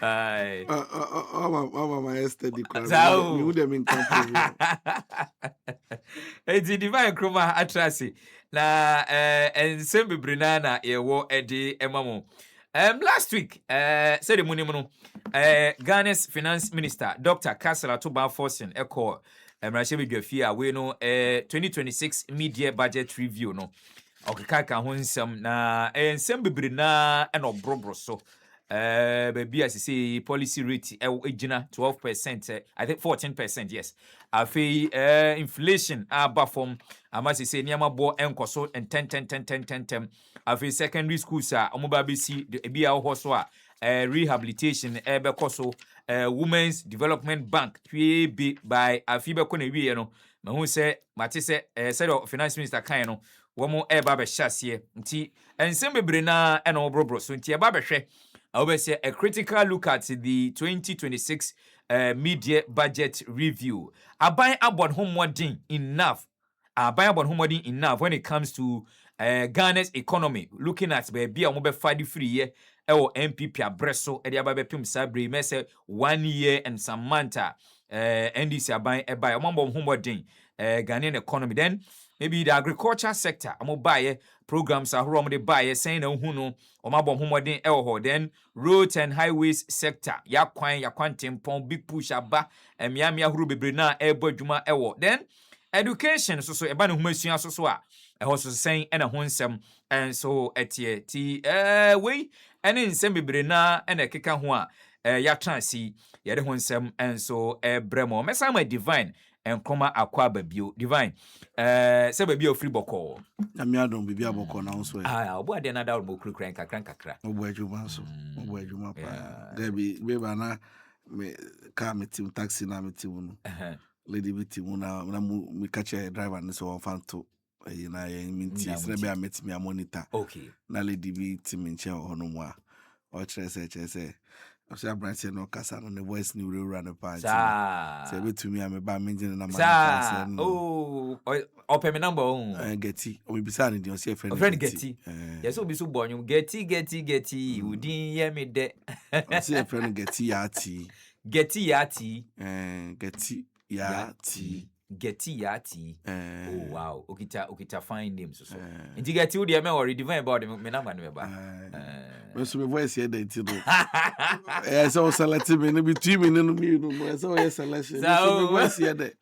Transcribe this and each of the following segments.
Aye. My yesterday Sao. me would have been comfortable. It's divine Nkrumah atrasi. Na ensem bebrina na yewo edi emamo. Last week, said the money Ghana's finance minister, Dr. Kasala Toba Forsen, echo Mrashebi Dwafia, we know 2026 media budget review no. Okaka ho nsem na ensem bebrina na obrobro so. Baby, as you say, policy rate ejina 12%, I think 14%, yes. Afi inflation aba from amasi say niama bo enkoso and 10. Afi secondary schools a omoba besi ebi a ho so a rehabilitation ebe koso women's development bank be by afi be ko na wie no mahu say mate say said finance minister kan no womo eba be hyase nti ensem bebre na na obrobro so nti eba be hwe say a critical look at the 2026 media budget review. Abai abon homodin enough. Abai abon homodin enough when it comes to Ghana's economy. Looking at baby a mobe fadi free year. Ewo MPP abreso edi ababe pim sabre me say 1 year and some month NDC abai ebai omambo homodin Ghanaian economy. Then maybe the agriculture sector amo buy programs ahoro mo de buy saying na hu no omabom homodin ewo then roads and highways sector yakwan tempon big push aba emiami ahoro bebre na ebo adwuma ewo then education so eba ne humasua so a eho so saying na ho nsem and so etie ti we ene nsem bebre na na keka ho a ya transi yede ho nsem and so bremo mesa ma divine Nkrumah akwa babio divine se babio free boko Ami adon bibi aboko na so obo ade na da mo kurukran kakra obo adwuma so obo adwuma pa debi beba na me car me team taxi na me team no lady be team na me catch a driver ne so fan to na ye minti se be ameti me monitor okay na lady be team nche hono mo a o chere se Ose abranche no kasa no ne voice ni wura no pa nti. Se betumi a me ba menjin na ma no. Open me number Geti. O bisa ni di o se friend Geti. Yes obi so bonyo Geti udin ye me de. O se friend Geti ya ti. Geti ya ti. Geti ya ti. Geti ya ti. Oh wow. Okita fine names so. Inti Geti udi me worry divine about me number no ba. Me so me voice here dey no. So select me no between me no me no. So yes selection. So me voice here dey.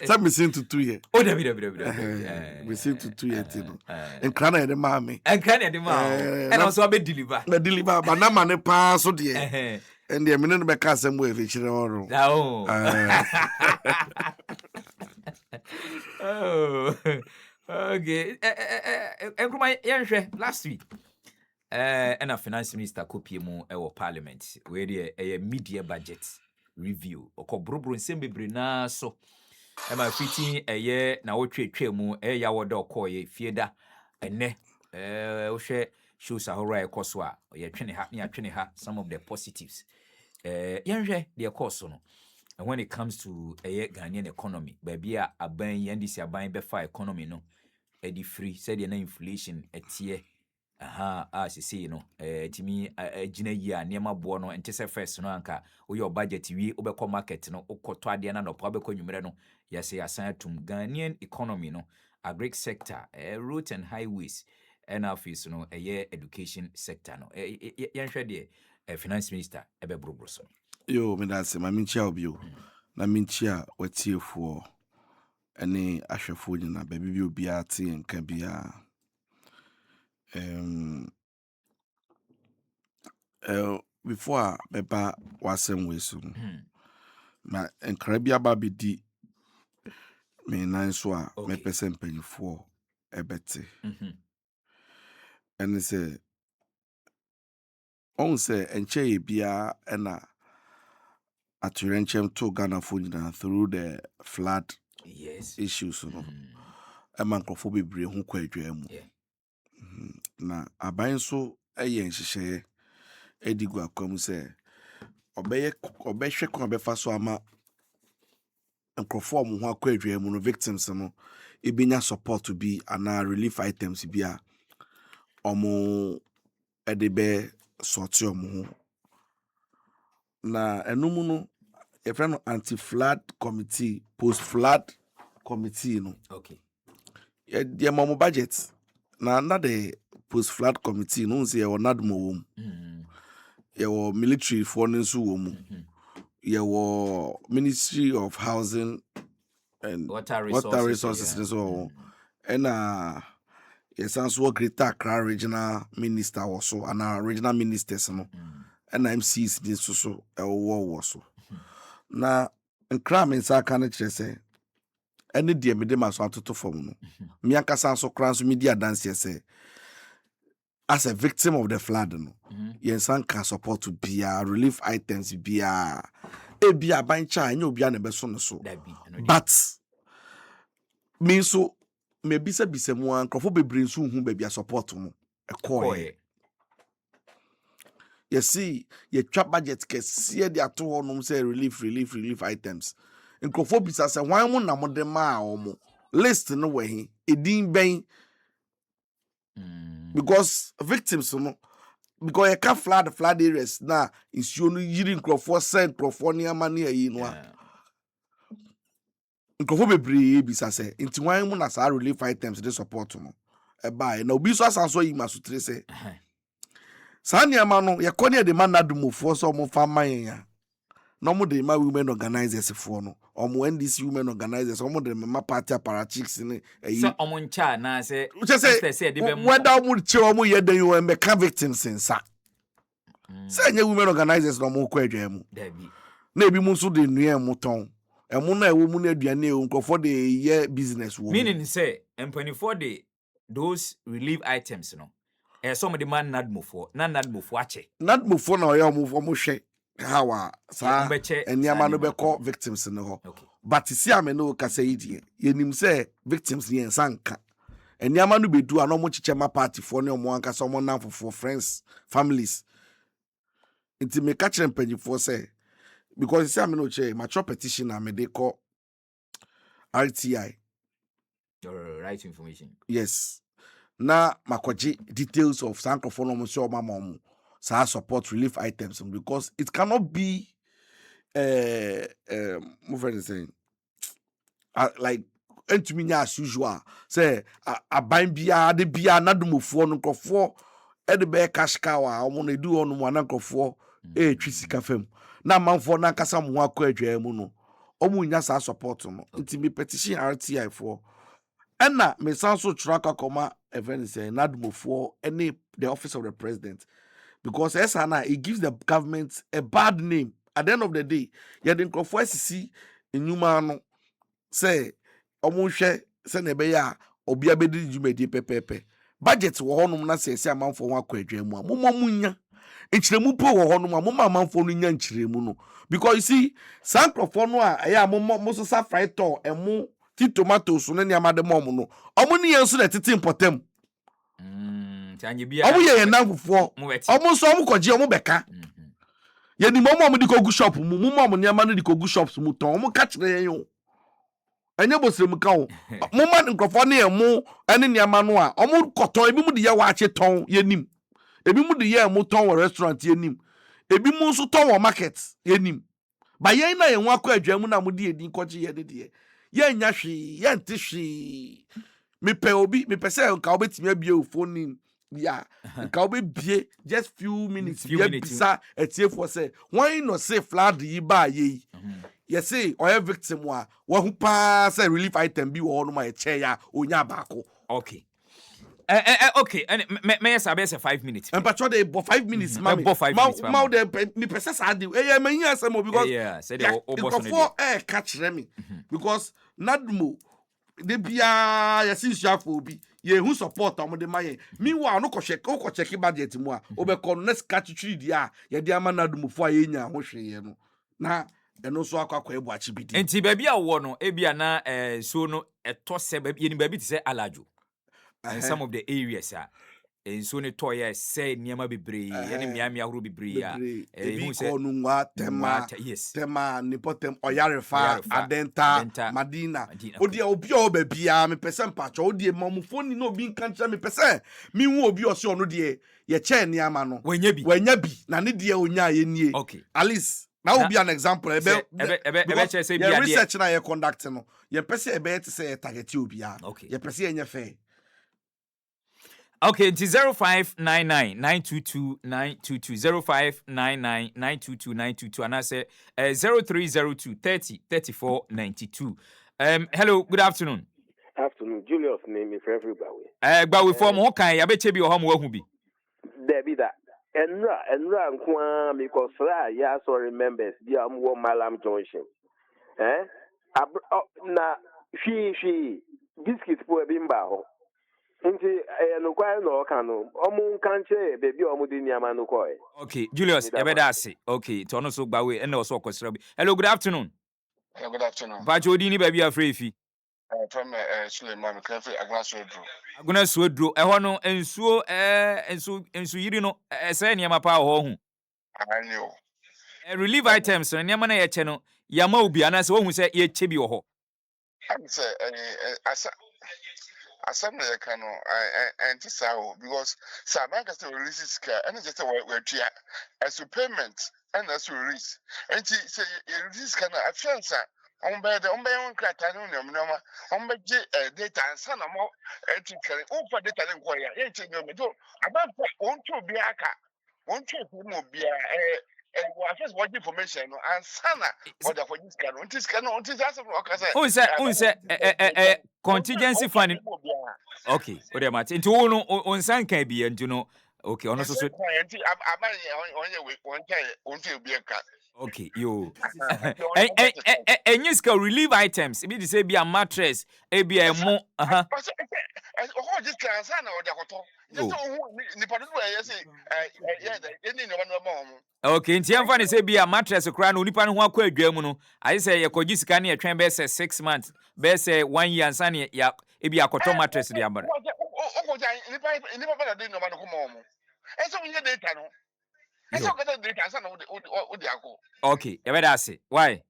So me sing to 2 here. Oh David. Me sing to 2 here no. Nkrumah de ma me. Nkrumah de ma. And also be deliver. Me deliver but na man pa so de. And the minute be ka sem we fi chire oro. Oh. Okay. Nkrumah yenhwe last week. And a finance minister kopie mu ewo parliament where the media budget review. Okobrobro nsem bebre na so. Ema fiti na wotwetwe mu ya woda okoye fieda ene wo hwe shows ahoro ekoso a ye twene ha some of the positives. Yenhwe the ekoso no. And when it comes to Ghanaian economy, baby aban yendisi aban befa economy no edi free said the inflation etie as you say you know timi gina yi a niema bo no ente se first no anka wo your budget wi obekọ market no okoto ade na no po abekọ nwumere no yase asan atum Ghanaian economy no agric sector road and highways and office no education sector no yenhwe de finance minister ebebrobro so Yo, me that's my minchia obio. Na minchia watiefo ene ahwefo nyina baby bi obi ate nka bia. Before beba wasem we so. Ma enkra bia ba bedi me nan so a me pese mpanyifo ebete. Ene se on se enche bia ena aturenchem to Ghana for through the flood issues no emankrofo bebre hu kwadwa mu na aban so eye nhihye edigu akwam se obehwe kon befa so ama nkrofo mu hu akwadwa mu no victims no ebinya support to be ana relief items bia omo edebe sorti omo na enumu no your friend anti-flood committee, post-flood committee, Okay. Yeah, mama budget. Na the post-flood committee, no say your nadmo your military for nsu your Ministry of Housing and Water resources. So and yes, also Greater Accra regional minister also and our regional ministers no and MCs this so war so na Nkrumah nsa aka ne kire se ene de mede maso atoto fam no me akasa so kran so media dance say as a victim of the flood no yensan can support to be relief items be e bia bancha anya obi na beso no so but me so me bisa mu ankrofo bebre nso hu ba bia support mo ekoye you see ye twa budget kese de ato ho no say relief items nkrofo bisa say wan mo na mo de ma omo list no we edin ben because victims no because you can flood areas na issue no yiri nkrofo send nkrofo ni amane ayi no a nkrofo bebre bisa say nti wan mo na sa relief items de support mo e ba na obi so asanso yi masotre say Sani amano ya kone de man nadumofo so mo fa man ya. No mo de ma women organizers for no. Omo NDC women organizers omo de ma party apparatchiks ni eyi. So omo ncha na say whether omo che omo ye den yo me ka victims sensa. Say nye women organizers no mo ko adwan mu. Dabi. Na ebi mu so de nua mo ton. Emo na ewo mu na aduane e nkofo de ye business wo. Meaning say empanifo de those relief items no. Some the man nadmufo ache. Nadmufo na oya omo hwe hawa sa eniama no beko victims ne ho. But see am no ka say die. Yenim say victims ne ensanka. Eniama no bedu ano mo chichema party for ne omo anka so mo nanfo for friends, families. Inti me ka kire mpanyifo say because see am no che mature petition na me dey call RTI. Your right information. Yes. Na makoji details of Sankrofo no so mama sa support relief items because it cannot be my friend is saying like entumi as usual say aban bia de bia nadumofo no nkofo e de be cash cow omo na edu onu mo anankofo twi sika fam na manfo na kasa mo akọ adwa mu no omo nya sa support no ntimi petition RTI for Enna me sanso traka koma event say nadumofo any the office of the president because esana it gives the government a bad name at the end of the day ye den krofo asisi enyuma no say omo hwe se na be ya obi abedi jumedi pepepe budget wo honum na say amanfo ho akọ adwan mu munya nchiremu po wo honum amanfo no nya nchiremu no because you see sankrofo no a ya mo so sa fry to emu ti tomatoes no niam ade mom no omo ne yenso na tete importem tanye bia omo ye nanfofo omo so omo koje omo beka ye ni mom di kogu shop mu mom niam no di kogu shops mu ton omo ka kire yen enye bosrem ka o mo man nkrofo ne emu ene niam no a omo koton ebi mu de ye wa ache ton ye nim ebi mu de ye emu ton wo restaurant ye nim ebi mu so ton wo market ye nim ba ye na ye nwa kwa adwa mu na mo de edin koje ye de ye nya hwe ye nte hwe me pe obi me pese nka obetimi abie o phone ya nka obebie just few minutes ye bisa etie for say why no say flood yi ba ye ye say oya victim wa hu pa say relief item bi wo no ma ye che ya onya baako okay okay and me sabe say 5 minutes and pacho dey 5 minutes mama ma dey me pese sa dey e me yin asem because yeah say dey oboso no catch me because nadmo de bia ya sinsia for obi ye hu support am de maye meanwhile no ko check budget mu a obekọ next catch tree dia ye de ama nadmo fo aye nya ho hwe ye no na eno so akwa ebu achi bidi enti ba bia wo no e bia na so no eto se ba ye ni ba bi ti se alajo and some of the areas ensuo ne toye say niema bebree ene miamia horo bebree a ebi ko no ngwa tema yes tema nipotem oyarefa adenta madina odi obi o ba bia me pese mpacho odi mamufoni na obi nkantra me pese mi hu obi ose ono de ye che niama no wanya bi na ne de onya ye nie at least now will be an example ebe say be research na ye conduct no ye pese ebe te say target obi a ye pese ye fair. Okay, it's 0599-922-922, 0599-922-922, and I say 0302-30-34-92. Hello, good afternoon. Afternoon, Julius name is everybody. But we form what kind of be or home will be? There be that. And run, because I also remembers the Malam Junction. Na she biscuits for bimba. Okay, Julius, okay, Tono so bawe and also kwesra. Hello, good afternoon. Good afternoon. Ba jodi ni baby afre fi. From Suleiman Kafe Aglasodro. Aguna Swedro. Ho no ensuo ensu yiri no say niam pa ho hu. I know. Relief items no niam na ye che no yama obi anase wo hu say ye che bi ho. I'm say asem na ye kan no anti sao because Sabanka still releases car and just we tria as payment and as release. And say release can affiance on by the on crata no on by data and son more ethical over data inquiry. Ain't no me do about want to be aka want to be and first what information and sana what for this can on this can on this as who say contingency fund. Okay, ode mate nti wo no on san kan bi nti no okay ono so okay yo and relief items e be dey say be a mattress e be a mo this can sana o de akoto just ni padu e say okay nti amfa ne say be a mattress kra na onipa no ho akọ adwa mu no ayi say ye kogi sika na ye twen be say 6 months be say 1 year ansa ne ya e be akoto mattress de amara okay e be da say why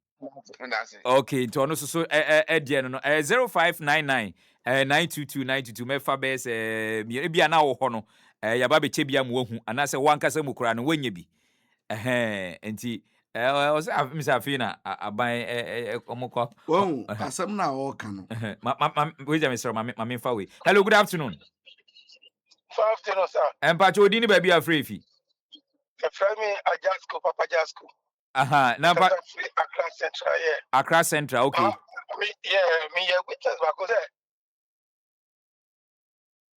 okay to no so de no 0599 922 mefa be say e bia na wo ho no ya ba be che bia mo hu anase wankasa mu kura no wanya bi enti was Mr. Fina aban omukọ asem na wo kan no we jam Mr. Mami Fawe. Hello, good afternoon. Afternoon, sir. Empacho odi ni baby afrefi. Frame Ajasko, Papa Jasko. Na Accra Central, yeah. Accra Central, okay. Me witness because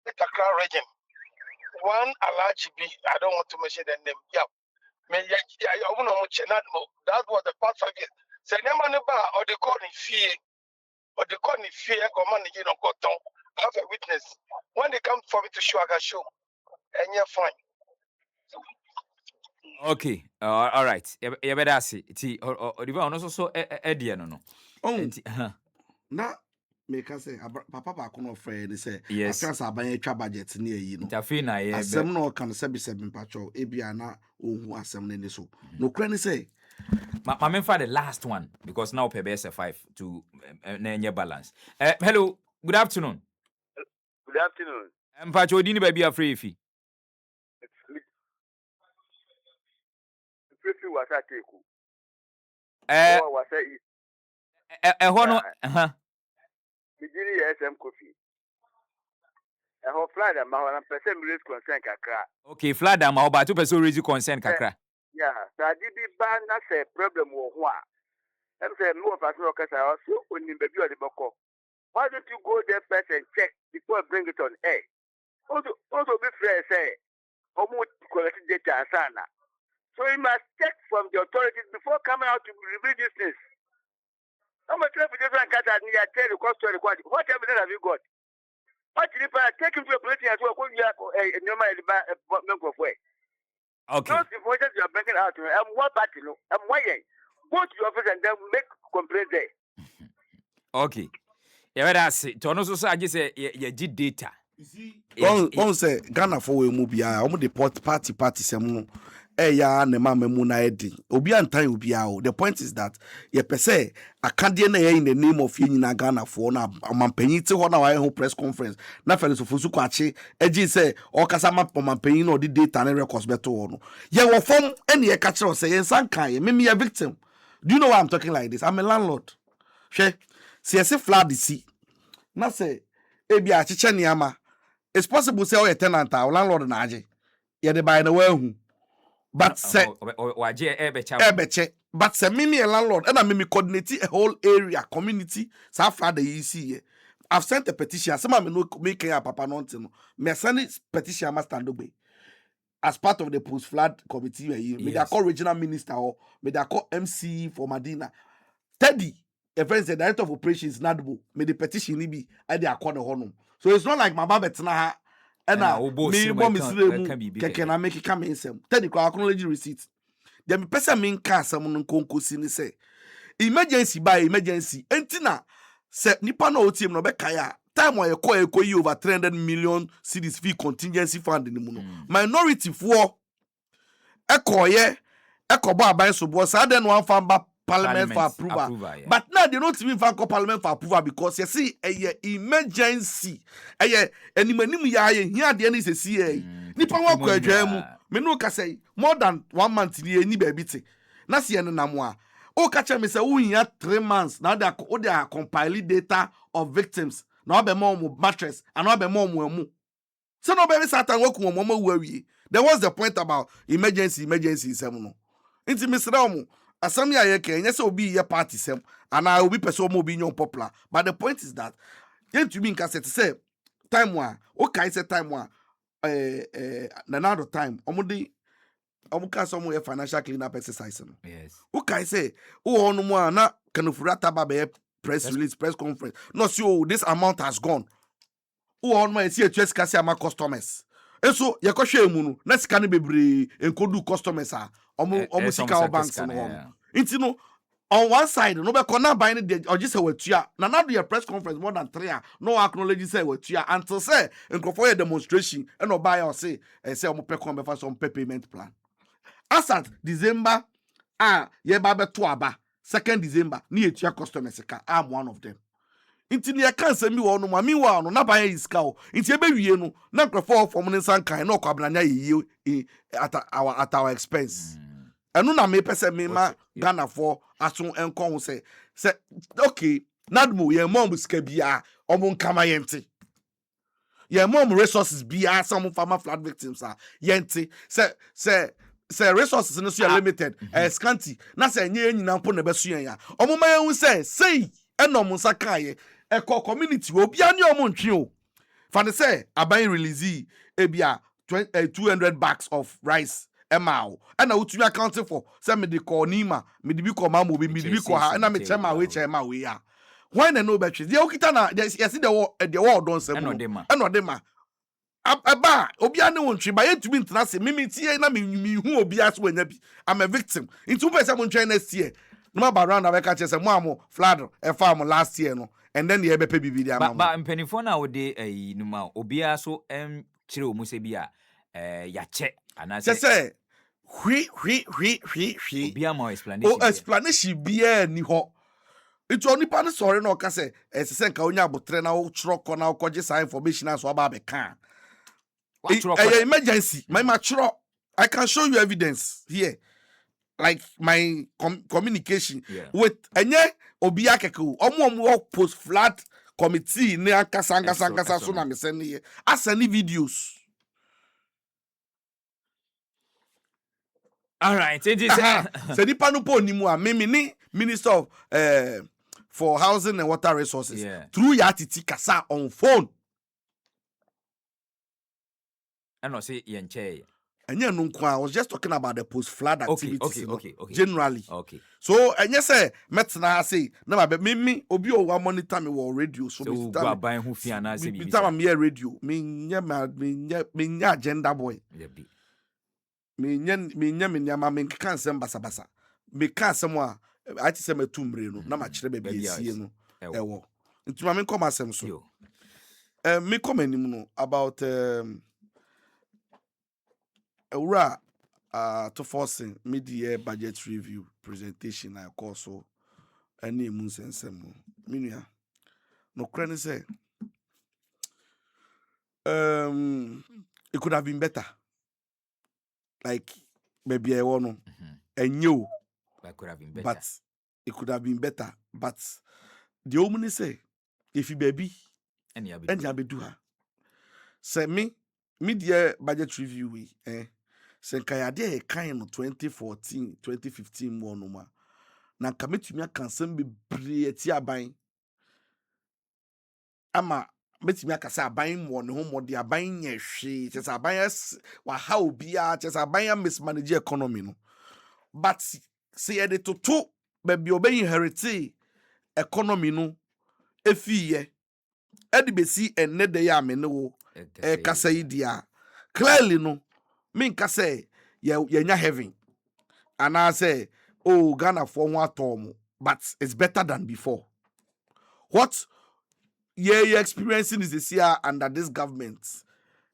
the Accra region. One allergy B, I don't want to mention the name. Yeah. That was the part of it. Say never or the call in fear. Or the call in fear, command you know, got down. Have a witness. When they come for me to show, I can show. And you're fine. Okay, all right. You better see. Ti Oliver ono so edie no. Na me ka say papa ba ko no friend say after aban atwa budget na yi no. Tafi na ye. Asem no kan se bi mpacho ebia na ohu asem na ni so. No kra ni say ma me for the last one because now pay base 5 to na nye balance. Hello, good afternoon. Good afternoon. Mpacho odi ni baby afrefi. Was a teku. Was a hono Mijiri SM coffee. A whole flood and my person raise concern kakra. Okay, flood am about 2% raise concern kakra. Yeah, so I did the ban that's a problem or what. I'm saying no person because I also only baby or the boko. Why don't you go there first and check before I bring it on air? Also be fair say how much quality data sana. So you must check from the authorities before coming out to reveal this things. How much traffic is on Qatar? You tell the cost to record. What evidence have you got? What did you take him to a place as well? A normal way. Okay. Those information you are bringing out, I'm one party, I'm why. Go to your office and then make complaint there. Okay. Yeah, that's it. To no so I just say ye data. You see, on say Ghana for we move ya, the party some ya ne mama muna edi. Obi antan obi a. The point is that ye per se Acadian in the name of Yin Ghana for na mampenyi te ho na wa press conference. Na fele so fusu kwache eji say o kasa mampenyi no the data na records beto no. Ye wo form any ye catch us say yensan kan ye me a victim. Do you know why I'm talking like this? I'm a landlord. She say flood the sea. Na say ebi a chiche niama. It's possible say o tenant or landlord na aje. Ye de buy na wa but say but say me a landlord and I me coordinate a whole area community so far the see. I've sent a petition. Some me no make a papa nonsense. Me send petition must stand up as part of the post flood committee. Me da call regional minister or me da call MC for Medina. Teddy, a friend said director of operations Nadbo. Me the petition be I dey accord the honor. So it's not like my baba betina and me mom is can I make it come in some. Teddy I acknowledge receipt. Then me person mean car someone konkosi ni say emergency by emergency. Entina say nipa no team no be kaya. Time why you over 300 million cedis fee contingency fund in the muno. Minority for ekoye ekobo aban so bo sa den one fan ba parliament for approval. Yeah. But now they don't even fan parliament for approval because you see a emergency. Animanim ya here the any say nipa wa kwa adwam me no ka say more than 1 month ni baby te. Na se no namwa. O ka che me say we here 3 months. Now they are compiling data of victims. Now be more mattress and now be more mu. So no baby satan work wo mama wawie. There was the point about emergency sem no. Inti misra mu asam ya ye ke nyese obi ye party sem and I will be person mo be nyon popular. But the point is that yen to be in cassette say time one okay say time one another time omuka some financial cleanup exercise no. Yes. Okay say o onu mo na kanofurata ba be press release press conference. No see this amount has gone. O on my see a kasi ama customers. Eso ye ko hwe emu no na sika ne bebre enkodu customers a omo sika banks no. Inti no on one side no be kona buy ne or just say watua na do your press conference more than 3 no acknowledge say watua until say enko for demonstration e no buy or say omo pe come for some payment plan. As at December ye ba beto aba 2nd December ni etua customers ka I'm one of them. Inti ne kan se mi wo no ma mi wa no na ba ya iska o inti ebe wie no na nkrofo form ne sankan na okwabnanya yi at our expense enu na me pese me ma Ghana for aso enko ho se okay nadmo ye mom ska bia omo nkama yente ye mom resources bia some farmer flood victims are yente say resources no so limited scanty na say nye nyina mpo na beso yen ya omo ma yen say enom nsakaye eko community obi ani omo ntwe o fa ne say aban release ebia 200 bags of rice emao and utumi accounting for say me de call nima me de bi call mama obi me de bi call ha na me chema we ya when na no betwe dey okita na yes the word don say enodema aba obi ani won twi ba yetumi ntena se mimi tie na me hu obi aso anya bi I'm a victim into person mo ntwen next year no ma background na be ka chese mo amo flood e farm last year no and then the ebe pe bibi dia ba mpanifo na wo de no ma obi aso kire o mu se bi a ya che ana se hwi obi ama explanation explanation bia ni ho it's only pan sorry no ka se se nka onya abotre na wo chro ko na wo koje sa information aso aba be kan emergency my mature I can show you evidence here like my communication with enye obi akeke omo post flat committee ne akasa so na me send here asani videos. All right, it is so di panupo ni mu a me minister of for housing and water resources through yatiti kasa on phone and no say yenche and you know, I was just talking about the post-flood activities. Okay. Generally. Okay. So, and you say, Metna say, no, but me, Obi, or monitor me or radio. So, go buying who fiana say, me, I'm here radio. Me, agenda boy. Me, can't send basa. Me, can't someone, I just say, me, tumbre, no, na ma chere baby, see, no, ewo. Into my come as so. Me comment about Ura to forcing mid-year budget review presentation I call so any moon sense minia no cranny say it could have been better, like maybe I want and you That could have been better. but it could have been better, but the omni say if you baby And and you do her say me mid-year budget review say kayade kind of 2014 2015 one no na nka metumi aka nsɛm bebree ati aban ama metumi aka sɛ aban wɔ ne ho mmɔde aban nyɛ hwee kyɛ sɛ aban waha obiara kyɛ sɛ aban mismanage economy no but sɛ yɛde toto baabi ɔbɛyi inherite economy no ɛfiyɛ ɛde bɛsi ɛnnɛ da yɛ ame ne wo ɛkasa yi deɛ clearly no menka sɛ yɛnya heaven anaasɛ oh Ghana for one term, but it's better than before. What you're experiencing is this year under this government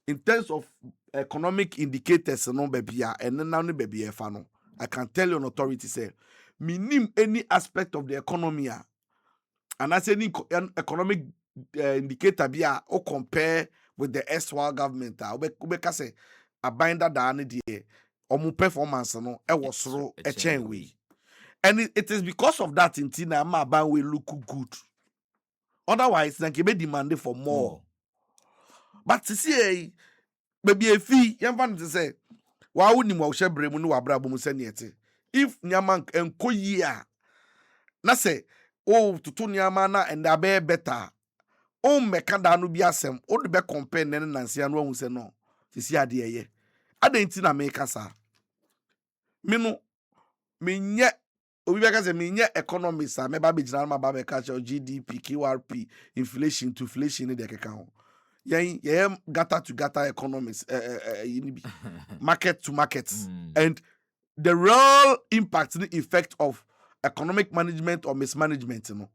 in terms of economic indicators, no baby, and then now baby fano. I can tell you an authority say, minim any aspect of the economy, and as any economic indicator be or compare with the SWA government. Ubeka say a binder down the omu performance no e was through a chain way. And it is because of that in Tina ma ban will look good. Otherwise, then be demanded for more. But to see maybe a fee, young fan to say, why wouldn't you share bremu abrabo museniete? If Nyaman and Koya na say, oh, to Nyamana and Abe better. Oh, Mekanda no biasem, oh, the back compare Nancy and one who say no. To see a dear ye. I didn't make us. Mino, me yet. Obi beka say me nye economists a me ba be general ma ba be catch GDP, QRP, inflation to inflation in the keka ho. Yen gata to gata economics market to market and the real impact the effect of economic management or mismanagement no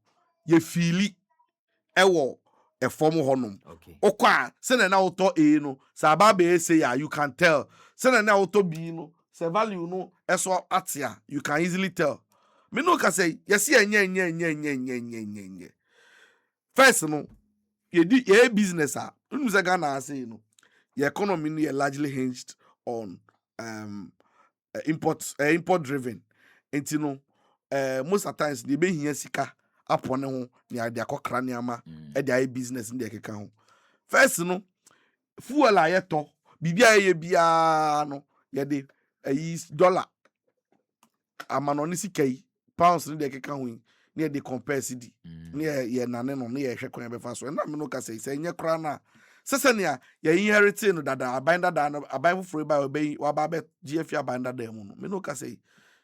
ye feeli ewo e form honum. Okwa se na auto A no sa ba be say ya you can tell. Se na auto B no se value no eso atia you can easily tell. Me no can say yes nye. First no ye business say Ghana say your economy no largely hinged on import driven. And most of the times they be here sika upon ho near their craniama e their business in their account. First no fuel ayeto bibia ye bia no ye de dollar amanoni sika yi pounds ni de keka ho ni de compare CD ni ye nane no ni ye hwe kwan be fa so na me no ka say nye kra na sese ne ye inherit no dada aban dada no aban foforo ba obe wa ba be GF aban dada mu no me no ka say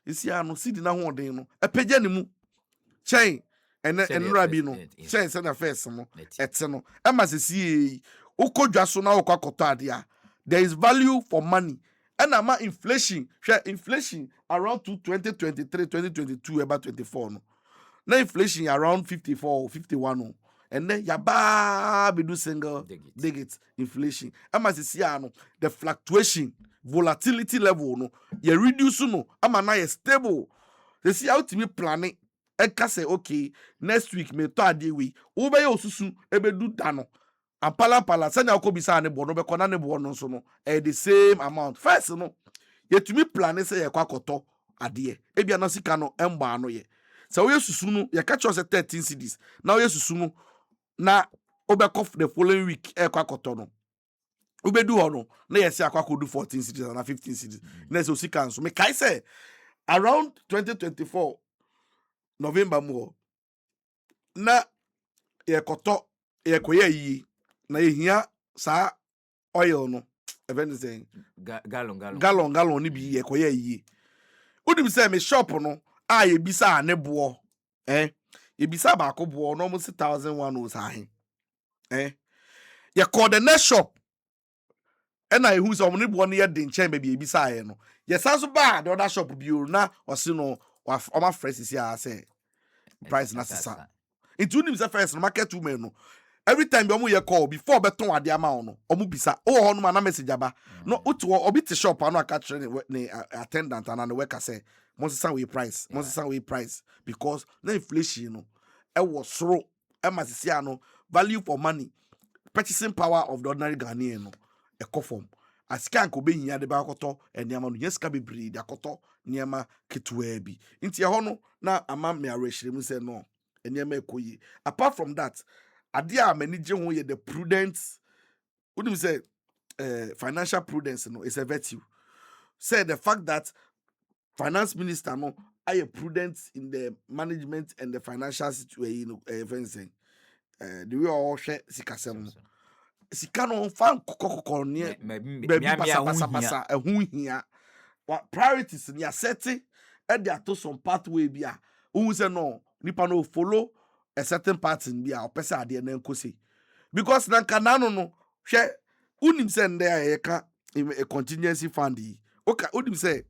isi ano CD na ho den no epagya ne mu chain enra bi no chain se na first no ete no e ma sesi ukodwa so na ukwakoto ade a there is value for money. And ama inflation around 2023, 2022, about 24. No. Now inflation around 54, 51. No. And then yaba be do single digit inflation. Ama see the fluctuation, volatility level no, you reduce no, ama na stable. They see how to be planning. Eka say okay, next week me to ade we. Ube yo susu ebe do dano. And pala send your bisa ne bono be kona ne bono so no the same amount. First no ye to me plan say ye kwakoto ade e bia no sika no emba no ye so we susu no ye catch us 13 cedis now ye susu no na obekof the following week e kwakoto no obedu ho no na ye say akwakodu 14 cedis na 15 cedis na so sika so me kai say around 2024 November mo na ye koto ye koye yi na ehia sa oil no even saying gallon ni bi ye koye yi udim say me shop no a ye bisa ne bo ye bisa ba ko bo no almost 1001 o sa he ye call the next shop and I who some ne bo no ye den chen be bi bisa ye no ye san so ba the other shop bi o na o se no o ma fresh si a say price na sesa it udim say first no market women no every time omu ye call before beton ade ama ono omu bisa o ho no na message aba no utu obi te shop anu aka kire ne attendant and the worker say monsa we price because na inflation no e was soro e masisi ano value for money purchasing power of the ordinary Ghanaian no e kofom asika nko be hia de ba akoto eniama no yeska bebre de akoto niama ketua bi nti e ho no na ama me arehirem say no eniama ekoyi apart from that ade a mani je ho ye the prudence wouldn't say financial prudence no is a virtue say the fact that finance minister no are prudent in the management and the financial situation the way all share sikasem sika no fan kokokoko ne baby pasa ehun hia priorities ni asset e dey to some pathway bia who say no nipa no follow a certain pattern bia o pesa ade na nkosi because na kanano no hwe unim say nde ya ka a contingency fund okay unim say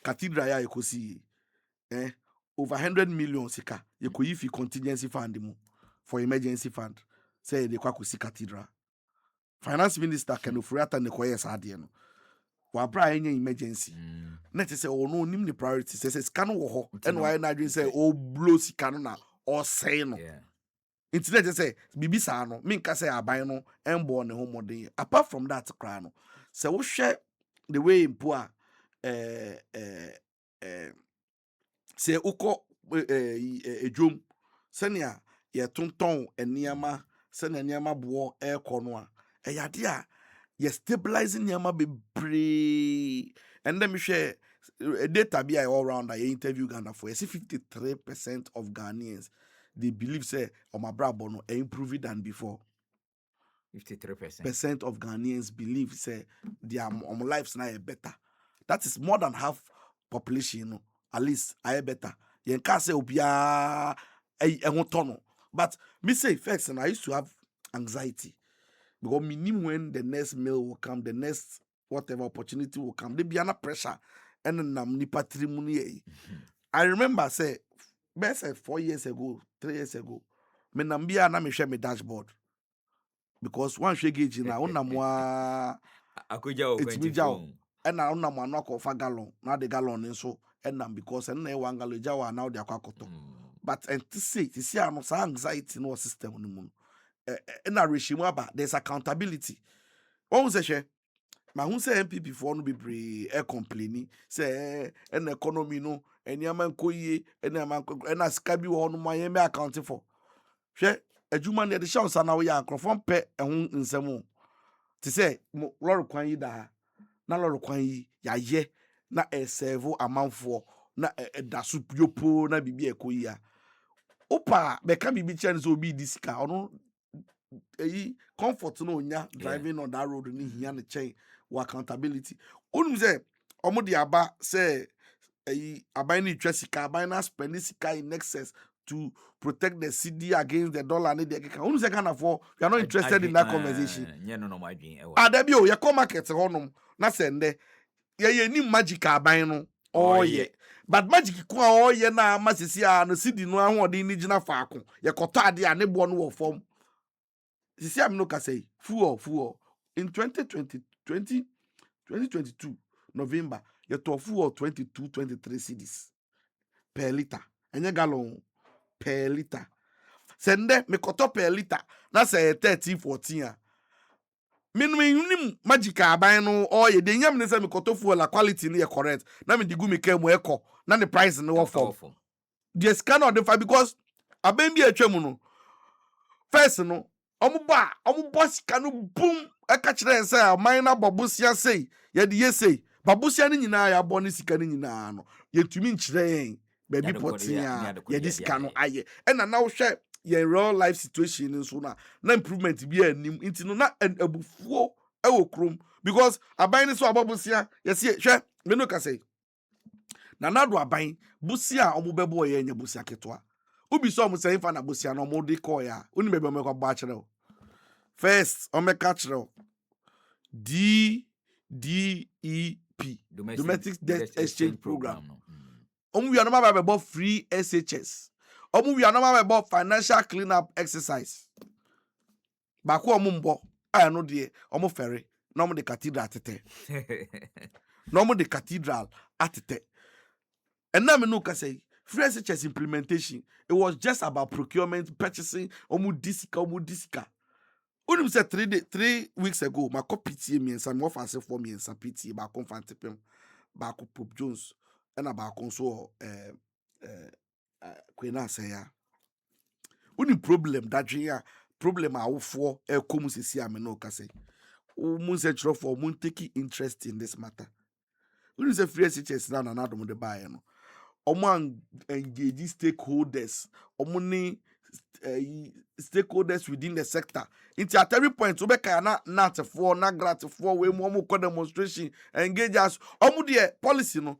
cathedral ya ekosi over 100 million sika yekoyi fi contingency fund mu for emergency fund say they kwa kosi cathedral finance minister Kenofuriata ne koye saade no wa bra enye emergency na te say ono nim the priority say sika no wo ho and why na adwin say o blow sika no na o say no internet te say bibi sa no me nka say aban no embo ne ho modern apart from that kra no say wo hwe the way impo a say uko edwom senia ye tonton eniama senia eniama bo ekono a eyade a ye stabilizing eniama bebre and then me share data be all round I interview Ghana for 53% of Ghanaians they believe say my brabo no improve than before. 53% of Ghanaians believe say their lives now are better. That is more than half population, you know, at least are better. You can't say obia but me say first, and I used to have anxiety because me knew when the next meal will come, the next whatever opportunity will come. There be under pressure, and then nipa trimuni. I remember say, best 4 years ago, 3 years ago, me nambia na me share my dashboard. Because one shege na una mwa akuja o and na una mwa no fa gallon na the gallon nso and because and na one gallon jawa now de akwakoto but and to see am so anxiety no system no mu na regime aba there's accountability one say she ma hu say MPP for no be bre e complaining say and economy no eniama nkoyie eniama na sika bi wo no ma ye me account for she adwuma ne de hye onsa na wo ya akrofon pe ehun nsemu ti say lori kwan yi da na lori kwan yi ya ye na serve amanfo na da soup yopo na bibi ekoyi a opa be ka bibi chen so obi disika ono comfort no nya driving on that road ni hia ne chen wa accountability onum say omo de aba say aban ni twa sika aban na spend sika in excess to protect the CD against the dollar and the only second for you are not interested in that conversation. Adabio ye come market honum na sende ye ni magic aban no oh yeah but magic ko oh yeah na masisi a no CD no ahode ni gina faako ye koto ade a ne bo no wo fom sisi am no ka say fuel in 2022 November ye to fuel 23 cedis per liter enye gallon per liter. Sende me koto per liter. Na say 13-14 a. Minimum magic aban no or ye de nyam ne say me koto fuel la quality no correct. Na me digu me kemu eko. Na the price no wo form. The scan of the far because aban bi atwa mu no. First no omo boss kanu boom e ka kire say minor babusia say ye de ye say babusia ni nyina ya bo ne sika ni nyina no. Ye tumi nkire baby potia ye this can aye and now share your real life situation in so na improvement be anim into no na abufuo e wo krom because aban ni so ababusia ye se hwe me no ka say na nado aban busia omubebo ye nya busia ketwa ubi so say fa na busia no mo de call ya uni bebe me kwa ba kire first o me ka kire DDEP domestic debt exchange program we are not about free SHS. We are not about financial cleanup exercise. baako omumbo a no de omo ferry no mo de cathedral atete no mo de cathedral atete and now me no ka say free SHS implementation it was just about procurement purchasing omu disika unim say 3 weeks ago my copy PTA me and some offer for me and some PTA ba confantepem ba Pope Jones and about so kwena say ya unim problem that ya problem a wofo e komu sisi ame no ka say mun say chro for mun take interest in this matter unim say free SHS na na dom de buy no omo engage stakeholders omo ni stakeholders within the sector into at every point we na for na grateful we mo ko demonstration engage us omo de policy no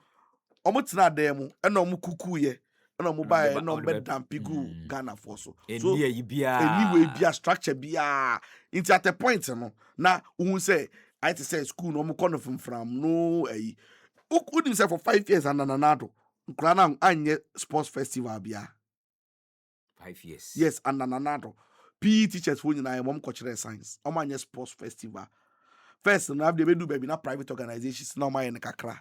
omo tina dem e na omo kukuye e na omo buy e na omo dampigu Ghana for so anyway bia structure bia into at a point no na who say I say school no omo kono from no who say for 5 years and nanado Nkrumah anye sports festival bia 5 years. Yes, and nanado. PE teachers who you mom cultural science. Anye sports festival. First, no have they do baby na private organizations no my kakra.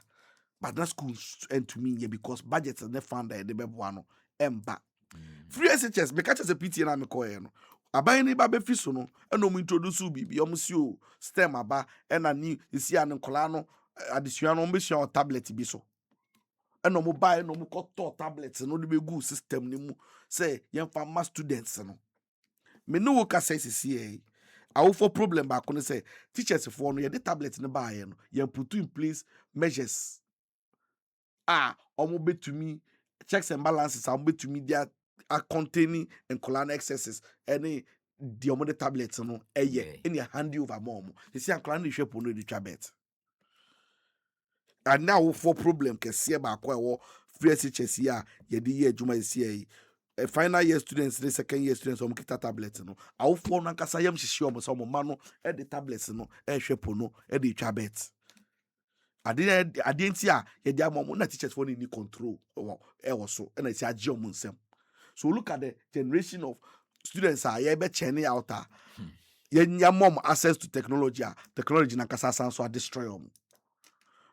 But that school and to me because budgets and the fund the bebo ano emba. Free SHS because as a PTA na me call no. Aban ni ba be fi so no and no introduce bibi omusio STEM aba and a new isi an nkola no adesua no mbesua tablet bi so. And no mobile no mo tablets no de be good system ni mu say yen fa students no me no ka say sisi awo for problem ba ko no say teachers for no ye de tablet no ba ye no yen put in place measures omo betumi checks and balances omo betumi dia containing and colon excesses any the omo de tablets no eye any hand over mom sisi an colon hwe po no de twabet. And now for problem kese ba ko ewo free SHS ya ye di ye adwuma esi final year students the second year students omo kita tablet no awo for no nkasa yam hihie omo so omo ma no e de tablets no e hwe po no e de twa bet ade nti a ye di amomo na teachers for ni control e wo so e na si age omo nsem. So look at the generation of students ye be churning out ye nyamom access to technology na nkasa san so destroy omo.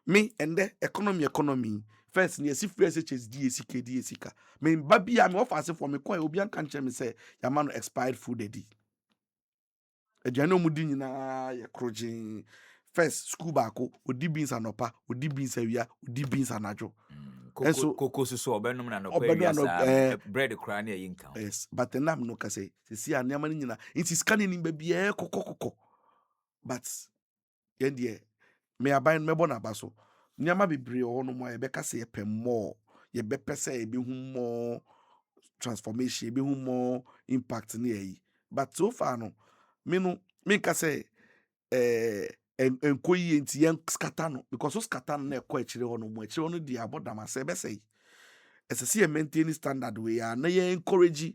Me and the economy first near see free SHS DSK me babia me offer for me coin obi an kan me say ya man expired food edi aduane mu di nyina ya krojin first school baako odi beans anopa odi beans awia odi beans anajo koko so obenum na no kwa bread kra na yin kan. Yes, but the nam no ka say see anema nyina it is scanning in babia kokokoko but yendie me aban me bona baso nyama bebre o no mo ye beka se ye more ye be pese ye be hu more transformation ye be hu more impact ni yi but so far no me ka say enkoyi enti yen scatter no because so scatter na ekọ akire ho no mo akire ho no di abodam ase be say esese ye maintain standard we ya na ye encourage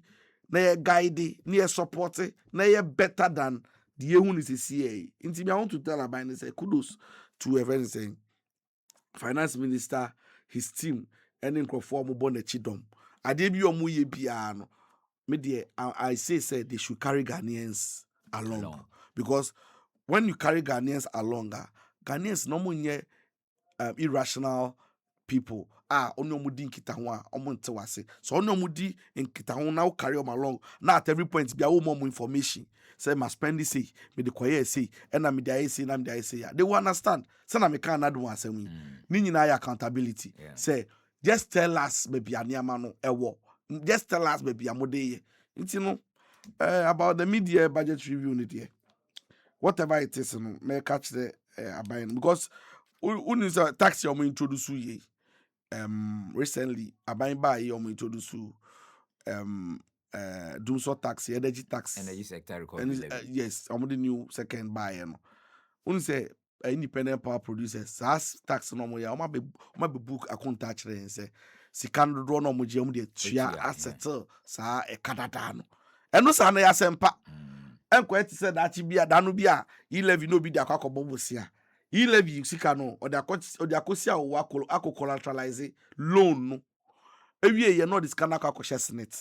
na ye guide na ye support na ye better than the yehu ni sisi enti me I want to tell about say kudos to everyone saying finance minister his team and Nkrumah mo bon chidom ade bi omo ye bia no me de I say they should carry Ghanaians along. Because when you carry Ghanaians along Ghanaians no mo nye irrational people only omo di nkita ho a omo nte wase so only omo di nkita ho na carry them along na at every point bia wo more information say my spend this say me the choir say and na me dey say na me dey say they will understand say na me can na do asem ni nyina ya accountability say just tell us maybe aniama no ewo just tell us maybe amode you know about the media budget review ni there whatever it is no may catch the abayin because who is a tax you introduce ye recently abayin ba ye introduce do so tax energy sector recovery yes the new second buy no who say independent power producers as tax no mo ya o ma be book account actually say sika no do no mo je mo de tua asset sa e kadada no eno sa na ya sempa enko eti say that bia danu bia e-levy no bi de akwakobo bosia e-levy sika no o de akosia wo akọ collateralize loan no ewie ye no de sika na akọ share senate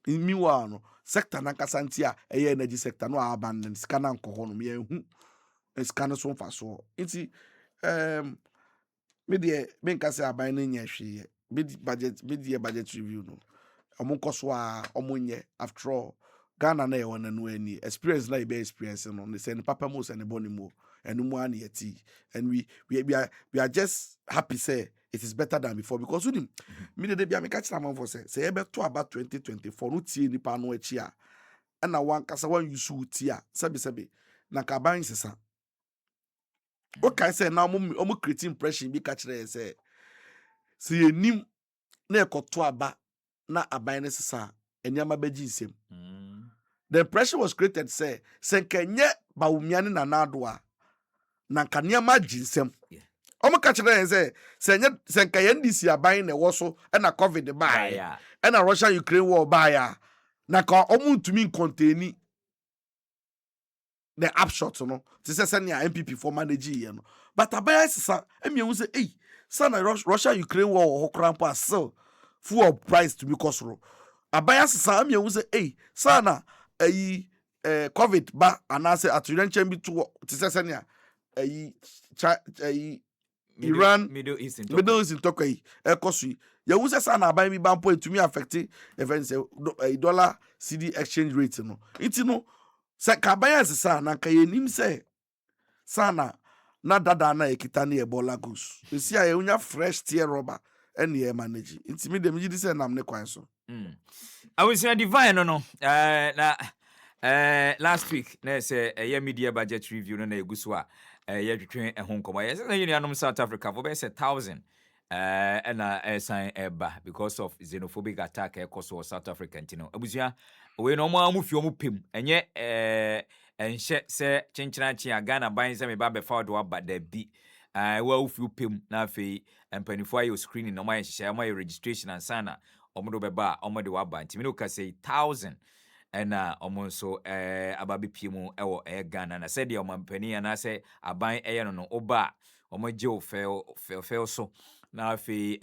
meanwhile no sector na kasantia energy sector no abandon scanner nko no me hu scanner so fa so nti me de me nka se aban no nya hwe budget review no omo koso a omo nye after all Ghana na yewon no ani experience na be experience no ne say papa mo say ne boni mo enu mo an yeti and we are just happy say it is better than before because we me de bia me catch am for say e be to about 2024 no tie nipa no achi a na wan kasa wan yusu tie a sebe na ka ban sesa okay say na mo create impression bi catch say enim na ekoto aba na aban ne sesa enyama beji nsem. The impression was created say senkenye bawumiane na nadwa na kaniama jinsem. Omo ka kire say senkenye ndisi aban na woso na covid bae na Russia Ukraine war bae na ka omo ntumi contain the upshot no ti say na MPP for manage ye no but aban sisa emienu say sana Russia Ukraine war hokrampo asel full of price to be costro aban sisa emienu say sana covid ba anase aturenchen bi to ti say na Iran Middle East in Turkey ekosu ya wu say sana aban bi ban point to me affect events dollar CD exchange rate no iti no say kaban sisa na ka yenim say sana na dada na ekita na Ebola goose esi a unya fresh tear rubber ene e manage iti me dem gidi say nam ne kwan so I was divine no na last week na say media budget review no na eguso a twetwe ehon komo yes na union South Africa for be say 1,000 and sign eba because of xenophobic attack cause South Africa ntino abusua we no mo amufi omu pem enye enhye se chenchirachi a Ghana ban se me ba be fa do aba da bi wa ufi pem na afei empanifo ayo screening no ma hye ma registration and sana omodo beba omode wa ba ntimi no ka say 1,000 ena omo so ababe piemu ewo Ghana na said the omampani ana say aban no no oba omo je ofel so na afi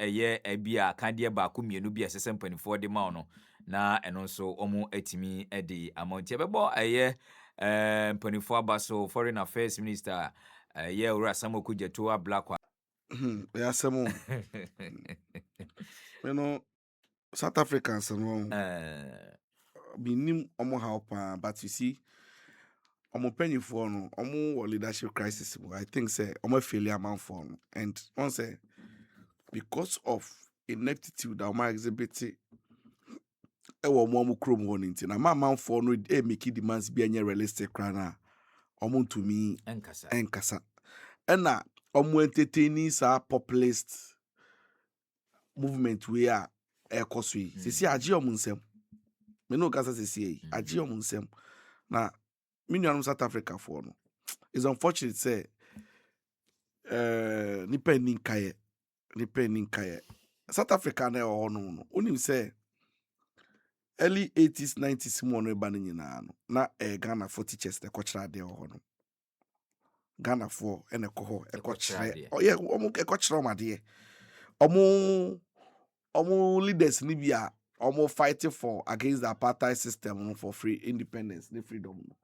bia kandie ba ko mienu bia sesempanifo de ma no na eno so omo atimi de amount ebebo mpanifo abaso foreign affairs minister ura samoku jeto a black ya semo you know South Africans no binim omo help but you see omo penifo no omo leadership crisis I think say omo failure man for no and one say because of ineptitude that omo exhibit e wo omo krom ho nti na man for no make demands be any realistic crana omo ntumi enkasa ena omo entertaining sa populist movement we are ekoso yi sisi age omo nsem me no kasa sisi age omo nsem na minion South Africa for no it's unfortunate say nipa ninkaye South Africa na ho no onim say early 80s 90s mo no ba nyina no na Ghana for teachers de kochra de ho no Ghana for ene ko ho ekochre oye omo ekochra omade omo leaders ni bia omo fighting for against the apartheid system for free independence the freedom.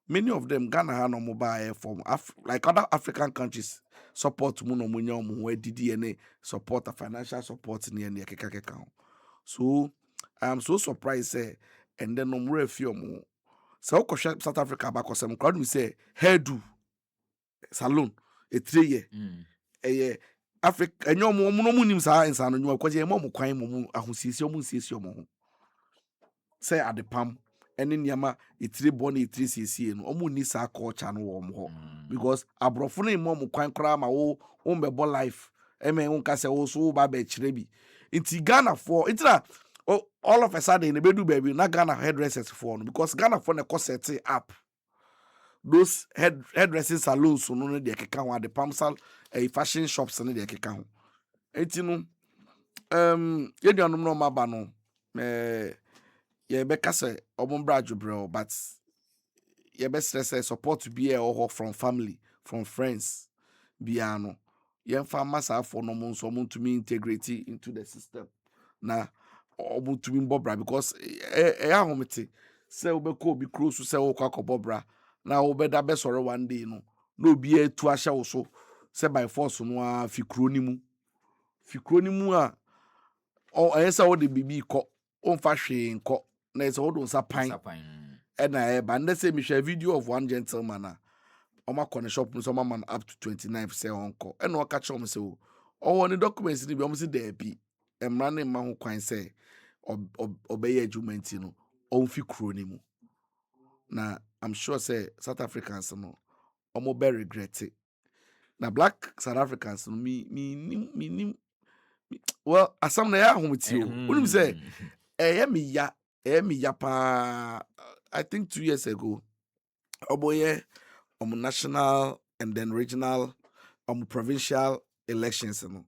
Many of them Ghana ha no mobile from like other African countries support mu no munya omo ho adidi ene support financial support ni ene keka. So I am so surprised say and then no more few omo so South Africa back some crowd me say hairdo salon a 3 year Africa enyo mo no munim sa ensa no nwa kwaje mo kwan mo ahosiesie mo nsiesie mo say at the pam ene niama etire bone etire siesie no omo ni sa culture no wo mo because abrofo no mo kwan kra ma wo mbebo life eme nka se wo so ba ba kire bi nti Ghana for itira all of a sudden bedu baby na Ghana hairdressers for no because Ghana for na set up those hairdressing salons no de keka ho the pamsal fashion shops no de keka ho enti no yeduanom no maba no ye be kase omombra adwobrel but ye be stress support to be a from family from friends bia no ye fa masa for no mo so mo to me integrate into the system na omo to me bobra because ahomete sɛ wobɛkɔ obi kuro so sɛ wokɔ akɔbɔ bra na wobɛda bɛsɔre one day no na obi atu ahyɛ wo so sɛ by force no a fi kuro ni mu a ɛyɛ sɛ wode biribi kɔ womfa hwee nkɔ na ɛyɛ sɛ wode nsa pan ɛna ɛba ndɛ sɛ mehwɛ video of one gentleman a ɔma kɔ ne shop no sɛ ɔma man up to 29 sɛ ɔnkɔ ɛna ɔka kyerɛ ɔm sɛ ɔwɔ ne documents no bi ɔm sɛ daabi mmara ne mma ho kwan sɛ ɔbɛyɛ adwuma nti no ɔmfi kuro ni mu na I'm sure say South Africans no ɔmo bɛ regret it. Na black South Africans no me well asam na ya ahomti o unim say ɛyɛ me ya pa. I think 2 years ago ɔmo national and then regional provincial elections no.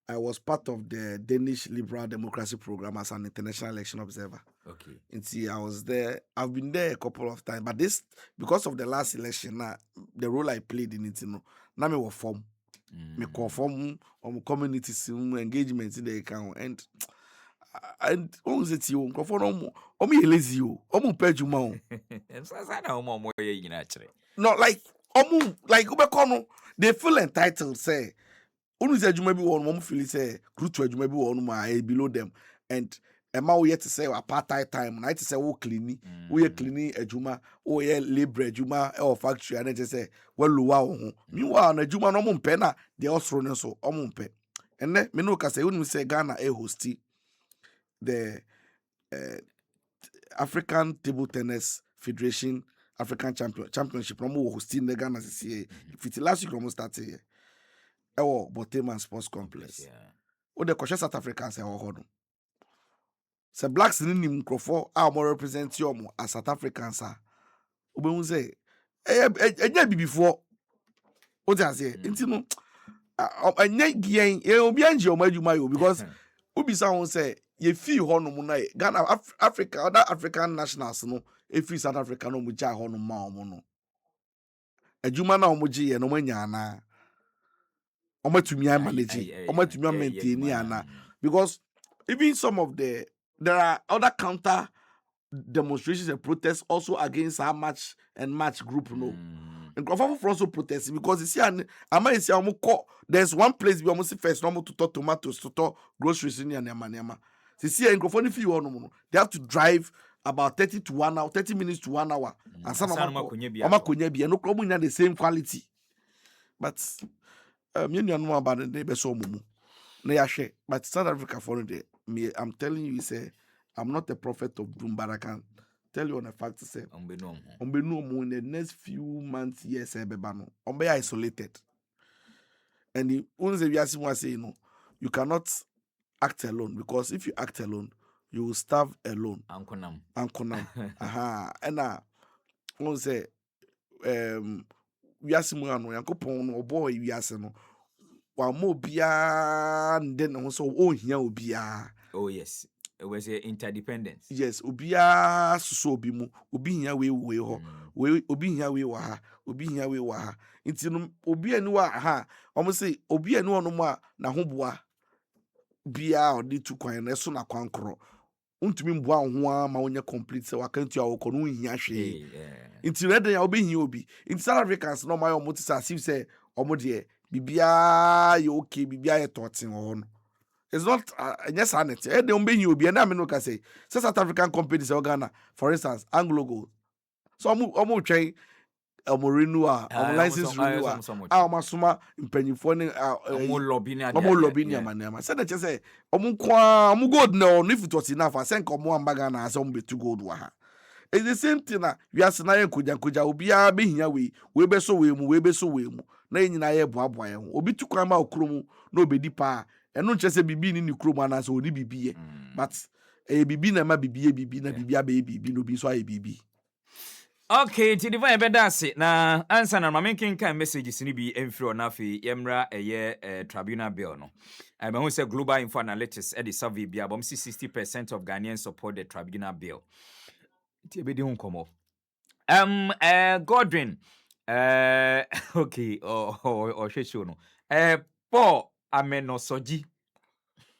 I was part of the Danish Liberal Democracy Program as an international election observer. Okay. And see, I was there. I've been there a couple of times, but this because of the last election, the role I played in it, now me was form, me conform on community engagement in the account and almost it's you, conform me lazy you, pay you more. Not like they feel entitled, say. Unu say adwuma bi wɔ no feel say crude adwuma bi wɔ no ma below them and ɛma wo yɛ te sɛ apartheid time na yɛ te sɛ wo clean wo yɛ clean adwuma wo yɛ labor adwuma ɛwɔ factory ana te sɛ wo lowa wo ho meanwhile na adwuma no ɔmo mpɛ na deɛ ɔsoro no so ɔmo mpɛ ɛnɛ me no ka sɛ unu sɛ Ghana hosti the African Table Tennis Federation African Championship no mo hosti in Ghana this year if last week almost started here. Boteman Sports Complex. O de kɔhwɛ South Africans ɛwɔ hɔ no. Sɛ blacks ni nim Nkrumah a ɔmo represent you as South Africans a. Obehu sɛ ɛnyɛ bibifoɔ. O ti ase. Nti no ɛnyɛ gien obi anje ɔmo adwuma yo because obi sa ho sɛ ye fi hɔ no mu na Ghana Africa other African nationals no efi South Africa no mu gya hɔ no ma ɔmo no. Adwuma na ɔmo gye yɛ no mo nya ana. Maintain because even some of there are other counter demonstrations and protests also against our match group no. And Nkrumah also protesting because you see there's one place we almost first normal to talk tomatoes to talk groceries in Nkrumah. See Nkrumah if you want they have to drive about 30 minutes to 1 hour and some of them the same quality but me no about the neighbor so mumu na ya share but South Africa for me I'm telling you say I'm not a prophet of doom but I can tell you on a fact say in the next few months years no be isolated and the only we are saying you cannot act alone because if you act alone you will starve alone ankonam aha and one say we are simu yankopon no boy we are no wamo biya then also ohia obiya. Oh yes, it was interdependence. Yes, obiya so obi mu obi hia we ho we obi hia we wa ha obi hia we wa ha nti no obi ani wa ha omo say obi ani ono mu a na ho boa biya odi tu kwan na so na kwan kro untumi mboa ho a ma onye complete say wakantu a wokọ no hia hwe nti reden ya obi hia obi nti South Africans no my omo ti say asif say omo de bibia you okay bibia you talking on it's not yes sanity they don't be you be and I mean no say South African companies in Ghana for instance Anglo Gold so omo twen omo renewal omo license renewal omo soma mpanyifo ne omo lobby ni amanema say that say omo kwa omo gold no if it was enough I think omo amba Ghana as omo betu gold wa ha. It's the same thing na we are na kuja obiara be hia we be so we mu na nyina ye boaboa ye ho obi tu kwan ma okromu na obedi pa eno nche se bibi ni kromu ana so oni bibi ye but bibi na ma bibi na bibi abe bibi no bi so aye bibi. Okay, ti divine be dase na answer na mamenkin kan messages ni bi emfiri ona fi yemra tribunal bill no. I mean say global info analytics the survey bi abom 60% of Ghanaians support the tribunal bill. Ti be di hun komo. Godwin okay, show no. Paul Amenosoji.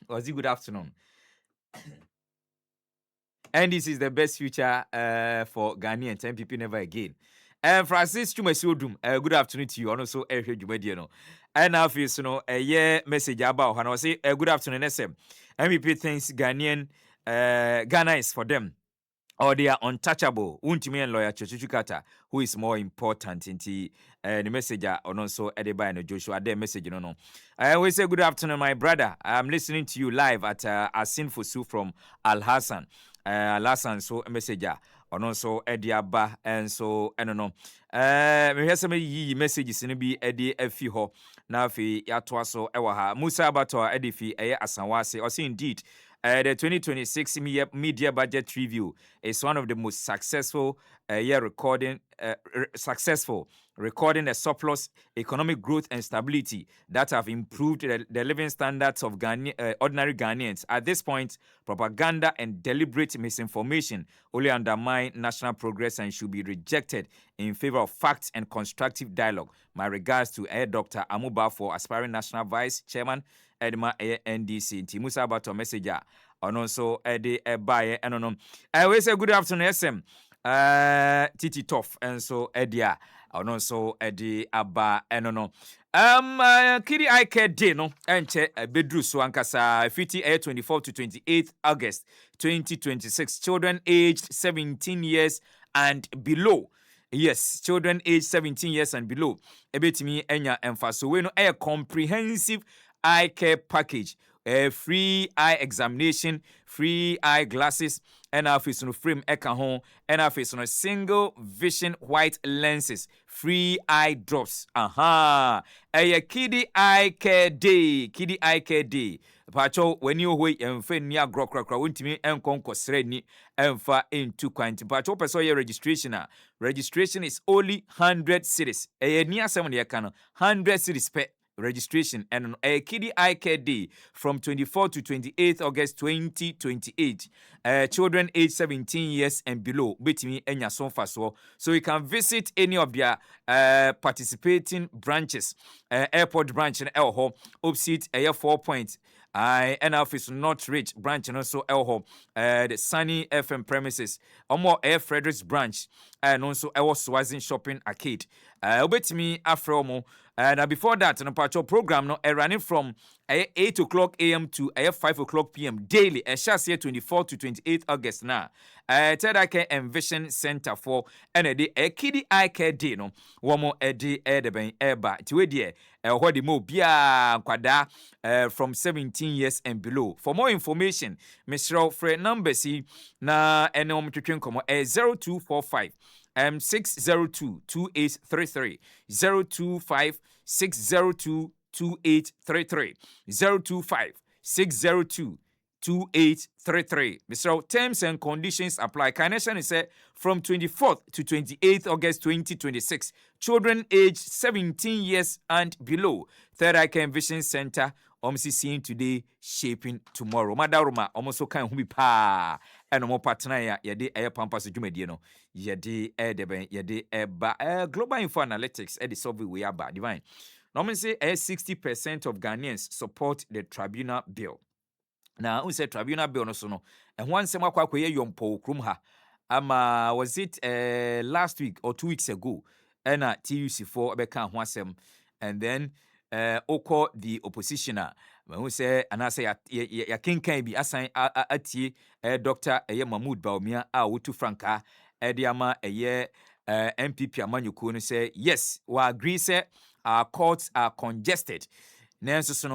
Ozi, good afternoon. And this is the best future for Ghanaians. MPP never again. Francis Chumesiodum, good afternoon to you. And also, Jumediano. And now, you know, a year message about and I say, good afternoon, SM. MPP thinks Ghana is for them. Or they are untouchable. Untimi and lawyer Chuchukata, who is more important in the messenger or also Edeba and Joshua. Their message, no. I always say good afternoon, my brother. I'm listening to you live at Asin Fusu from Al Hassan. Al Hassan, so a messenger. Or also Ediaba and so I don't know. Me hear some messages in be Eddie Efiho. Now fi yatwaso ewaha. Musa Abato Edifi Asanwase. Or see indeed. The 2026 media budget review is one of the most successful recording a surplus economic growth and stability that have improved the living standards of ordinary Ghanaians. At this point, propaganda and deliberate misinformation only undermine national progress and should be rejected in favor of facts and constructive dialogue. My regards to Dr. Amuba for aspiring national vice chairman Edma NDC. Nti Musa Abato messenger. Also Eddie Ebaye. And I always say good afternoon, SM. Titi Toff. And so Edia. And also Eddie Abba. And Kiri Ike Day, no? Enche Bedru so ankasa 24 to 28 August 2026. Children aged 17 years and below. Yes, children aged 17 years and below. Ebetimi enya emfaso we no a comprehensive eye care package, free eye examination, free eye glasses, and our face on frame eka home, and our face on a single vision white lenses, free eye drops. Aha! A kiddie eye care day, kiddie eye care day. Pacho, when you wait and fin near grokra, untimi and concourse redni and fa into quanti. Pacho, peso your registration. Registration is only 100 cities. A near 7 year canon, 100 cities per registration and a kiddie eye care day from 24 to 28 August 2028. Children aged 17 years and below betimi enya sonfaso, so you can visit any of their participating branches. Airport branch in Elho opposite 4 points. And office not rich branch and also Elho, the Sunny FM premises, or more Air Fredericks branch, and also our Swazin shopping arcade. Obet me Afromo. And before that, an Pacho program no running from 8 o'clock a.m. to 5 o'clock p.m. daily. A shall 24 to 28 August now. Third Eye Care and Vision Center for NAD a kiddie eye care day no. One more Eddie Edeben Eba. Tiwedie what the mo bia kwada from 17 years and below. For more information, Mr. Fred number C na enom twetwen komo 0245 602 2833 025 602 2833 025 602 2833. Mr. Terms and conditions apply. Carnation is from 24th to 28th August 2026. Children aged 17 years and below. Third Eye Care Vision Center. Seeing today, shaping tomorrow. Madaruma almost kind of pa and more partner yede air PAMPASO jumedie yede deben yede eba global info analytics the survey we are bad divine. Normally say 60% of Ghanaians support the tribunal bill. Now, we said tribunal bill no so no. And one sema kwa ye yompo Nkrumah. Was it last week or 2 weeks ago? And TUC4 beka ho asem. And then oko the oppositioner. Who say and I say ya kinkan bi asan atie Dr. Mahmoud Baumia Wutu Franka Ediama MPP amanyuko no say yes, we agree say our courts are congested. Nanso so no